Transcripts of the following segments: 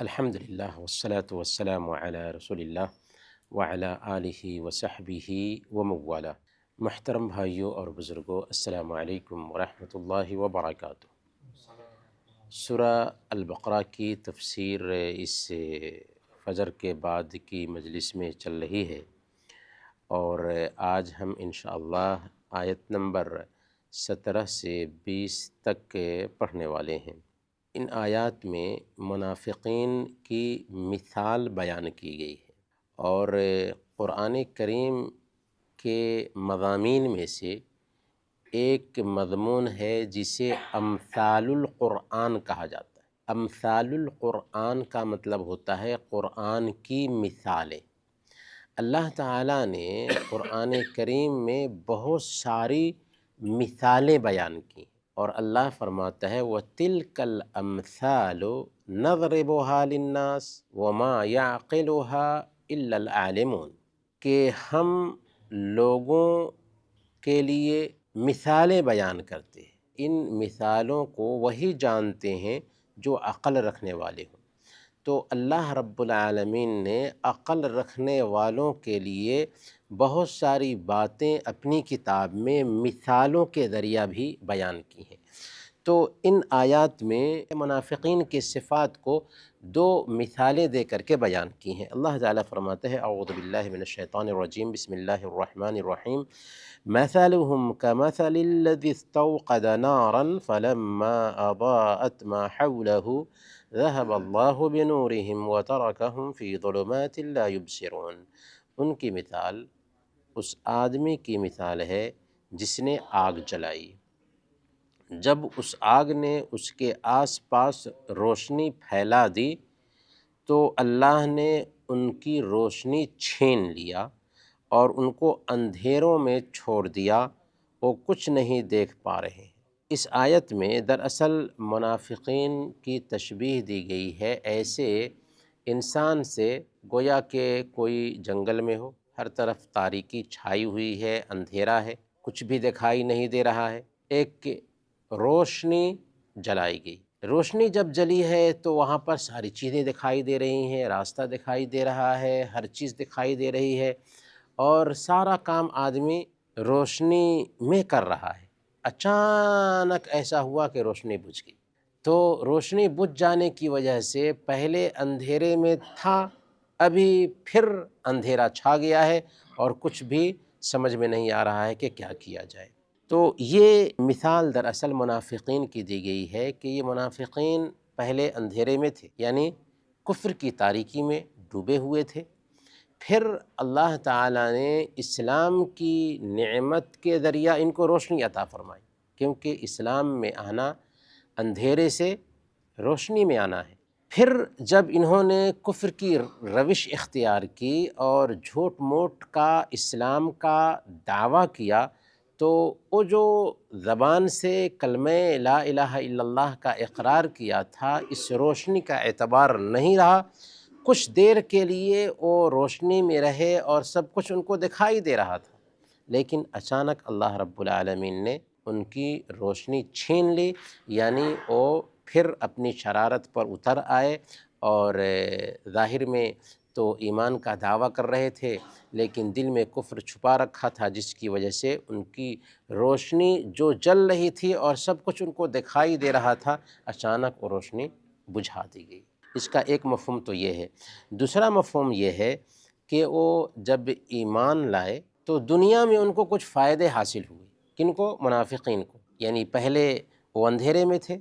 الحمدللہ والصلاة والسلام علی رسول اللہ وعلی آلہ وصحبہ وموالہ۔ محترم بھائیوں اور بزرگوں، السلام علیکم ورحمۃ اللہ وبرکاتہ۔ سورہ البقرہ کی تفسیر اس فجر کے بعد کی مجلس میں چل رہی ہے، اور آج ہم انشاءاللہ آیت نمبر 17 سے 20 تک پڑھنے والے ہیں۔ ان آیات میں منافقین کی مثال بیان کی گئی ہے، اور قرآن کریم کے مضامین میں سے ایک مضمون ہے جسے امثال القرآن کہا جاتا ہے۔ امثال القرآن کا مطلب ہوتا ہے قرآن کی مثالیں۔ اللہ تعالیٰ نے قرآن کریم میں بہت ساری مثالیں بیان کی، اور اللہ فرماتا ہے وَتِلْكَ الْأَمْثَالُ نَضْرِبُهَا لِلنَّاسِ وَمَا يَعْقِلُهَا إِلَّا الْعَالِمُونَ، کہ ہم لوگوں کے لیے مثالیں بیان کرتے ہیں، ان مثالوں کو وہی جانتے ہیں جو عقل رکھنے والے ہوں۔ تو اللہ رب العالمین نے عقل رکھنے والوں کے لیے بہت ساری باتیں اپنی کتاب میں مثالوں کے ذریعہ بھی بیان کی ہیں۔ تو ان آیات میں منافقین کی صفات کو دو مثالیں دے کر کے بیان کی ہیں۔ اللہ تعالیٰ فرماتے ہیں اعوذ باللہ من الشیطان الرجیم، بسم اللہ الرحمن الرحیم، مثلهم كمثل الذي استوقد نارا فلما أضاءت ما حوله ذهب الله بنورهم وتركهم في ظلمات لا يبصرون۔ ان کی مثال اس آدمی کی مثال ہے جس نے آگ جلائی، جب اس آگ نے اس کے آس پاس روشنی پھیلا دی تو اللہ نے ان کی روشنی چھین لیا اور ان کو اندھیروں میں چھوڑ دیا، وہ کچھ نہیں دیکھ پا رہے۔ اس آیت میں دراصل منافقین کی تشبیہ دی گئی ہے ایسے انسان سے گویا کہ کوئی جنگل میں ہو، ہر طرف تاریکی چھائی ہوئی ہے، اندھیرا ہے، کچھ بھی دکھائی نہیں دے رہا ہے، ایک روشنی جلائی گئی۔ روشنی جب جلی ہے تو وہاں پر ساری چیزیں دکھائی دے رہی ہیں، راستہ دکھائی دے رہا ہے، ہر چیز دکھائی دے رہی ہے، اور سارا کام آدمی روشنی میں کر رہا ہے۔ اچانک ایسا ہوا کہ روشنی بجھ گئی، تو روشنی بجھ جانے کی وجہ سے پہلے اندھیرے میں تھا، ابھی پھر اندھیرا چھا گیا ہے اور کچھ بھی سمجھ میں نہیں آ رہا ہے کہ کیا کیا جائے۔ تو یہ مثال دراصل منافقین کی دی گئی ہے کہ یہ منافقین پہلے اندھیرے میں تھے، یعنی کفر کی تاریکی میں ڈوبے ہوئے تھے، پھر اللہ تعالیٰ نے اسلام کی نعمت کے ذریعہ ان کو روشنی عطا فرمائی، کیونکہ اسلام میں آنا اندھیرے سے روشنی میں آنا ہے۔ پھر جب انہوں نے کفر کی روش اختیار کی اور جھوٹ موٹ کا اسلام کا دعویٰ کیا، تو وہ جو زبان سے کلمہ لا الہ الا اللہ کا اقرار کیا تھا، اس روشنی کا اعتبار نہیں رہا۔ کچھ دیر کے لیے وہ روشنی میں رہے اور سب کچھ ان کو دکھائی دے رہا تھا، لیکن اچانک اللہ رب العالمین نے ان کی روشنی چھین لی، یعنی وہ پھر اپنی شرارت پر اتر آئے، اور ظاہر میں تو ایمان کا دعویٰ کر رہے تھے لیکن دل میں کفر چھپا رکھا تھا، جس کی وجہ سے ان کی روشنی جو جل رہی تھی اور سب کچھ ان کو دکھائی دے رہا تھا، اچانک وہ روشنی بجھا دی گئی۔ اس کا ایک مفہوم تو یہ ہے۔ دوسرا مفہوم یہ ہے کہ وہ جب ایمان لائے تو دنیا میں ان کو کچھ فائدے حاصل ہوئے۔ کن کو؟ منافقین کو۔ یعنی پہلے وہ اندھیرے میں تھے،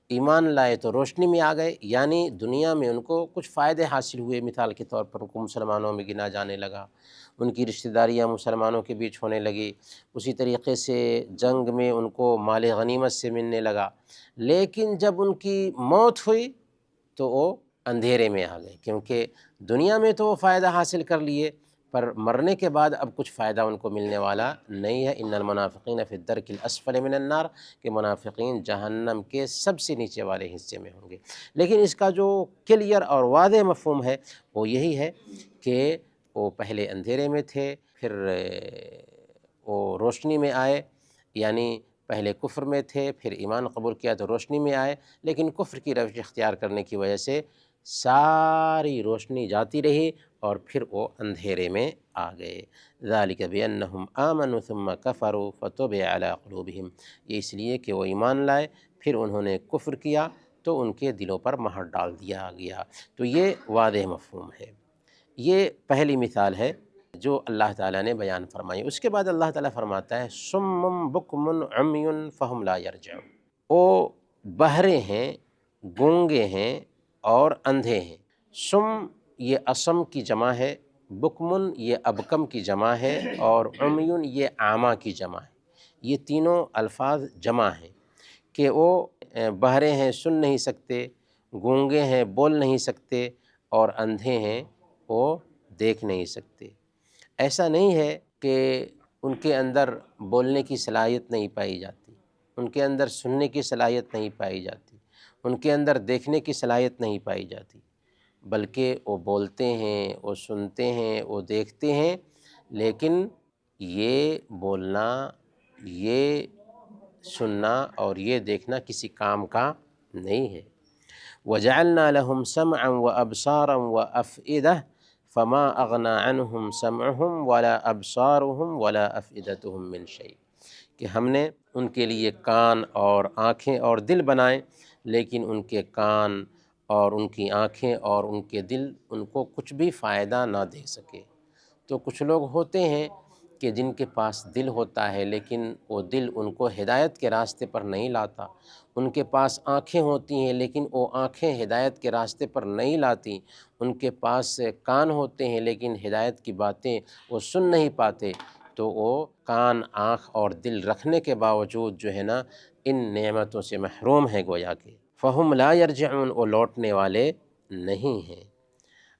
ایمان لائے تو روشنی میں آ گئے، یعنی دنیا میں ان کو کچھ فائدے حاصل ہوئے۔ مثال کے طور پر ان کو مسلمانوں میں گنا جانے لگا، ان کی رشتہ داریاں مسلمانوں کے بیچ ہونے لگی، اسی طریقے سے جنگ میں ان کو مال غنیمت سے ملنے لگا۔ لیکن جب ان کی موت ہوئی تو وہ اندھیرے میں آ گئے، کیونکہ دنیا میں تو وہ فائدہ حاصل کر لیے، پر مرنے کے بعد اب کچھ فائدہ ان کو ملنے والا نہیں ہے۔ ان المنافقین فی الدرک الاسفل من النار، کہ منافقین جہنم کے سب سے نیچے والے حصے میں ہوں گے۔ لیکن اس کا جو کلیئر اور واضح مفہوم ہے وہ یہی ہے کہ وہ پہلے اندھیرے میں تھے، پھر وہ روشنی میں آئے، یعنی پہلے کفر میں تھے، پھر ایمان قبول کیا تو روشنی میں آئے، لیکن کفر کی روش اختیار کرنے کی وجہ سے ساری روشنی جاتی رہی اور پھر وہ اندھیرے میں آ گئے۔ ذالک بأنہم آمنوا ثم کفروا فتبع علی قلوبہم، یہ اس لیے کہ وہ ایمان لائے پھر انہوں نے کفر کیا تو ان کے دلوں پر مہر ڈال دیا گیا۔ تو یہ واضح مفہوم ہے۔ یہ پہلی مثال ہے جو اللہ تعالیٰ نے بیان فرمائی۔ اس کے بعد اللہ تعالیٰ فرماتا ہے صم بکم عمی فہم لا یرجعون، وہ بہرے ہیں، گونگے ہیں اور اندھے ہیں۔ صم یہ اصم کی جمع ہے، بکمن یہ ابکم کی جمع ہے، اور عمیون یہ اعمیٰ کی جمع ہے۔ یہ تینوں الفاظ جمع ہیں کہ وہ بہرے ہیں، سن نہیں سکتے، گونگے ہیں، بول نہیں سکتے، اور اندھے ہیں، وہ دیکھ نہیں سکتے۔ ایسا نہیں ہے کہ ان کے اندر بولنے کی صلاحیت نہیں پائی جاتی، ان کے اندر سننے کی صلاحیت نہیں پائی جاتی، ان کے اندر دیکھنے کی صلاحیت نہیں پائی جاتی، بلکہ وہ بولتے ہیں، وہ سنتے ہیں، وہ دیکھتے ہیں، لیکن یہ بولنا، یہ سننا اور یہ دیکھنا کسی کام کا نہیں ہے۔ وَجَعَلْنَا لَهُمْ سَمْعًا وَأَبْصَارًا وَأَفْئِدَةً فَمَا أَغْنَى عَنْهُمْ سَمْعُهُمْ وَلَا أَبْصَارُهُمْ وَلَا أَفْئِدَتُهُمْ مِنْ شَيْءٍ، کہ ہم نے ان کے لیے کان اور آنکھیں اور دل بنائے، لیکن ان کے کان اور ان کی آنکھیں اور ان کے دل ان کو کچھ بھی فائدہ نہ دے سکے۔ تو کچھ لوگ ہوتے ہیں کہ جن کے پاس دل ہوتا ہے لیکن وہ دل ان کو ہدایت کے راستے پر نہیں لاتا، ان کے پاس آنکھیں ہوتی ہیں لیکن وہ آنکھیں ہدایت کے راستے پر نہیں لاتی، ان کے پاس کان ہوتے ہیں لیکن ہدایت کی باتیں وہ سن نہیں پاتے، تو وہ کان، آنکھ اور دل رکھنے کے باوجود جو ہے نا ان نعمتوں سے محروم ہیں گویا کہ۔ فہم لا یرجعون، وہ لوٹنے والے نہیں ہیں۔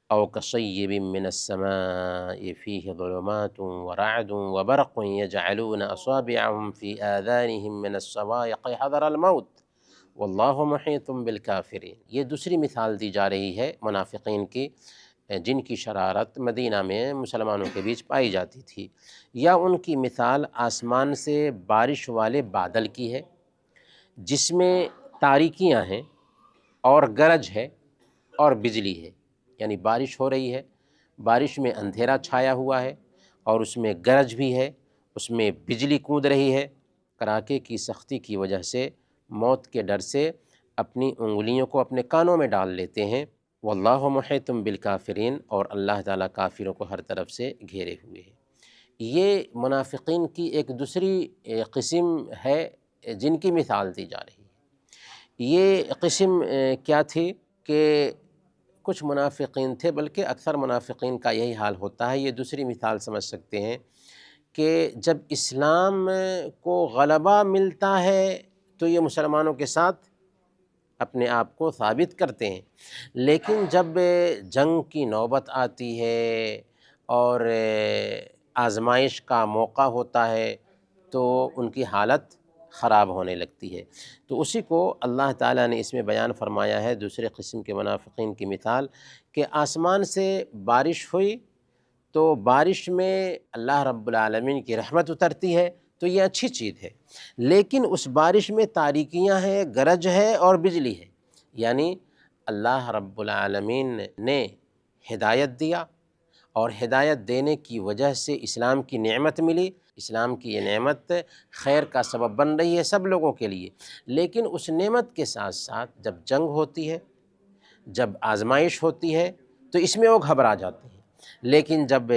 او کصیب من السماء فیہ ظلمات ورعد وبرق یجعلون اصابعهم فی آذانهم من الصواعق حذر الموت واللہ محیط بالکافرین۔ یہ دوسری مثال دی جا رہی ہے منافقین کی، جن کی شرارت مدینہ میں مسلمانوں کے بیچ پائی جاتی تھی، یا ان کی مثال آسمان سے بارش والے بادل کی ہے جس میں تاریکیاں ہیں اور گرج ہے اور بجلی ہے، یعنی بارش ہو رہی ہے، بارش میں اندھیرا چھایا ہوا ہے اور اس میں گرج بھی ہے، اس میں بجلی کود رہی ہے، کڑاکے کی سختی کی وجہ سے موت کے ڈر سے اپنی انگلیوں کو اپنے کانوں میں ڈال لیتے ہیں۔ واللہ محیط بالکافرین، اور اللہ تعالیٰ کافروں کو ہر طرف سے گھیرے ہوئے ہے۔ یہ منافقین کی ایک دوسری قسم ہے جن کی مثال دی جا رہی ہے۔ یہ قسم کیا تھی کہ کچھ منافقین تھے، بلکہ اکثر منافقین کا یہی حال ہوتا ہے۔ یہ دوسری مثال سمجھ سکتے ہیں کہ جب اسلام کو غلبہ ملتا ہے تو یہ مسلمانوں کے ساتھ اپنے آپ کو ثابت کرتے ہیں، لیکن جب جنگ کی نوبت آتی ہے اور آزمائش کا موقع ہوتا ہے تو ان کی حالت خراب ہونے لگتی ہے۔ تو اسی کو اللہ تعالیٰ نے اس میں بیان فرمایا ہے، دوسرے قسم کے منافقین کی مثال، کہ آسمان سے بارش ہوئی تو بارش میں اللہ رب العالمین کی رحمت اترتی ہے تو یہ اچھی چیز ہے، لیکن اس بارش میں تاریکیاں ہیں، گرج ہے اور بجلی ہے، یعنی اللہ رب العالمین نے ہدایت دیا اور ہدایت دینے کی وجہ سے اسلام کی نعمت ملی، اسلام کی یہ نعمت خیر کا سبب بن رہی ہے سب لوگوں کے لیے، لیکن اس نعمت کے ساتھ ساتھ جب جنگ ہوتی ہے، جب آزمائش ہوتی ہے تو اس میں وہ گھبرا جاتے ہیں، لیکن جب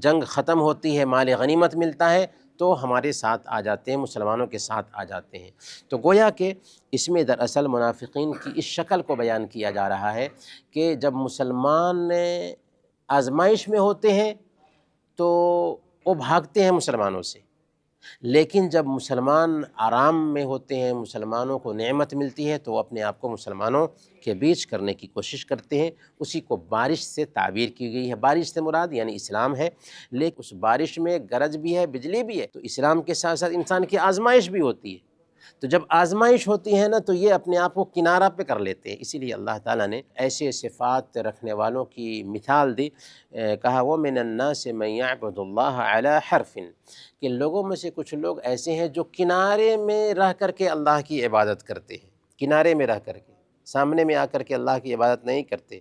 جنگ ختم ہوتی ہے، مال غنیمت ملتا ہے تو ہمارے ساتھ آ جاتے ہیں، مسلمانوں کے ساتھ آ جاتے ہیں۔ تو گویا کہ اس میں دراصل منافقین کی اس شکل کو بیان کیا جا رہا ہے کہ جب مسلمان آزمائش میں ہوتے ہیں تو وہ بھاگتے ہیں مسلمانوں سے، لیکن جب مسلمان آرام میں ہوتے ہیں، مسلمانوں کو نعمت ملتی ہے تو وہ اپنے آپ کو مسلمانوں کے بیچ کرنے کی کوشش کرتے ہیں۔ اسی کو بارش سے تعبیر کی گئی ہے، بارش سے مراد یعنی اسلام ہے، لیکن اس بارش میں گرج بھی ہے، بجلی بھی ہے، تو اسلام کے ساتھ ساتھ انسان کی آزمائش بھی ہوتی ہے۔ تو جب آزمائش ہوتی ہے نا تو یہ اپنے آپ کو کنارہ پہ کر لیتے ہیں، اسی لیے اللہ تعالیٰ نے ایسے صفات رکھنے والوں کی مثال دی، کہا وَمِنَ النَّاسِ مَن يَعْبُدُ اللَّهَ عَلَى حَرْفٍ، کہ لوگوں میں سے کچھ لوگ ایسے ہیں جو کنارے میں رہ کر کے اللہ کی عبادت کرتے ہیں، کنارے میں رہ کر کے، سامنے میں آ کر کے اللہ کی عبادت نہیں کرتے۔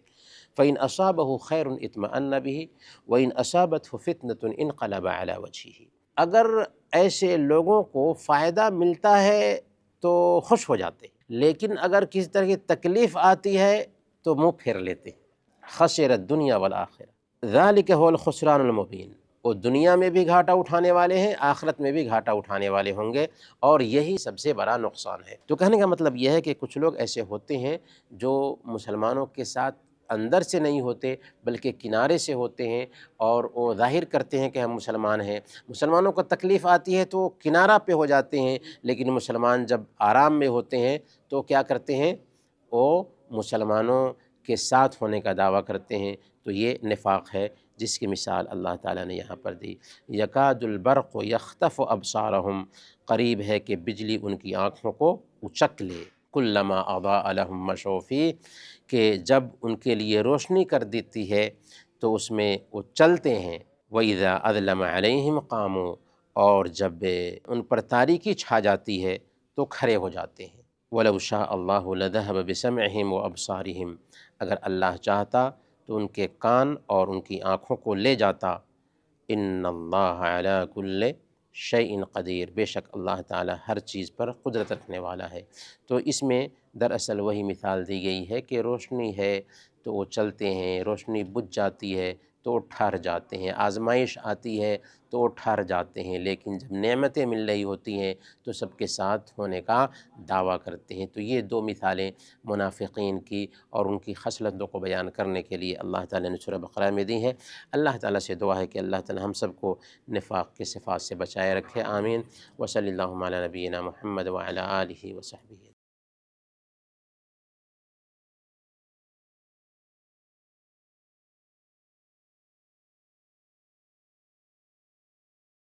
فَإِنْ أَصَابَهُ خَيْرٌ اطْمَأَنَّ بِهِ وَإِنْ أَصَابَتْهُ فِتْنَةٌ انقلب عَلَى وَجْهِهِ، اگر ایسے لوگوں کو فائدہ ملتا ہے تو خوش ہو جاتے ہیں، لیکن اگر کسی طرح کی تکلیف آتی ہے تو منہ پھیر لیتے ہیں۔ خسر الدنیا والآخرہ ذَلِكَ هُوَ الْخُسْرَانُ الْمُبِينُ، وہ دنیا میں بھی گھاٹا اٹھانے والے ہیں، آخرت میں بھی گھاٹا اٹھانے والے ہوں گے، اور یہی سب سے بڑا نقصان ہے۔ تو کہنے کا مطلب یہ ہے کہ کچھ لوگ ایسے ہوتے ہیں جو مسلمانوں کے ساتھ اندر سے نہیں ہوتے بلکہ کنارے سے ہوتے ہیں، اور وہ ظاہر کرتے ہیں کہ ہم مسلمان ہیں۔ مسلمانوں کو تکلیف آتی ہے تو وہ کنارہ پہ ہو جاتے ہیں، لیکن مسلمان جب آرام میں ہوتے ہیں تو کیا کرتے ہیں؟ وہ مسلمانوں کے ساتھ ہونے کا دعویٰ کرتے ہیں۔ تو یہ نفاق ہے جس کی مثال اللہ تعالیٰ نے یہاں پر دی۔ یکاد البرق یخطف ابصارہم، قریب ہے کہ بجلی ان کی آنکھوں کو اچک لے۔ کلما اضاء لہم مشوا فیہ، کہ جب ان کے لیے روشنی کر دیتی ہے تو اس میں وہ چلتے ہیں۔ وَإِذَا أَظْلَمَ عَلَيْهِمْ قَامُوا، اور جب ان پر تاریکی چھا جاتی ہے تو کھڑے ہو جاتے ہیں۔ وَلَوْ شَاءَ اللَّهُ لَذَهَبَ بِسَمْعِهِمْ وَأَبْصَارِهِمْ، اگر اللہ چاہتا تو ان کے کان اور ان کی آنکھوں کو لے جاتا۔ ان اللہ علی کل شیء قدیر، بے شک اللہ تعالی ہر چیز پر قدرت رکھنے والا ہے۔ تو اس میں دراصل وہی مثال دی گئی ہے کہ روشنی ہے تو وہ چلتے ہیں، روشنی بجھ جاتی ہے تو وہ ٹھہر جاتے ہیں، آزمائش آتی ہے تو وہ ٹھہر جاتے ہیں، لیکن جب نعمتیں مل رہی ہوتی ہیں تو سب کے ساتھ ہونے کا دعویٰ کرتے ہیں۔ تو یہ دو مثالیں منافقین کی اور ان کی خصلتوں کو بیان کرنے کے لیے اللہ تعالیٰ نے سورہ بقرہ میں دی ہیں۔ اللہ تعالیٰ سے دعا ہے کہ اللہ تعالیٰ ہم سب کو نفاق کے صفات سے بچائے رکھے، آمین۔ وصلی اللہ علی نبینا محمد وعلی آلہ وصحبہ۔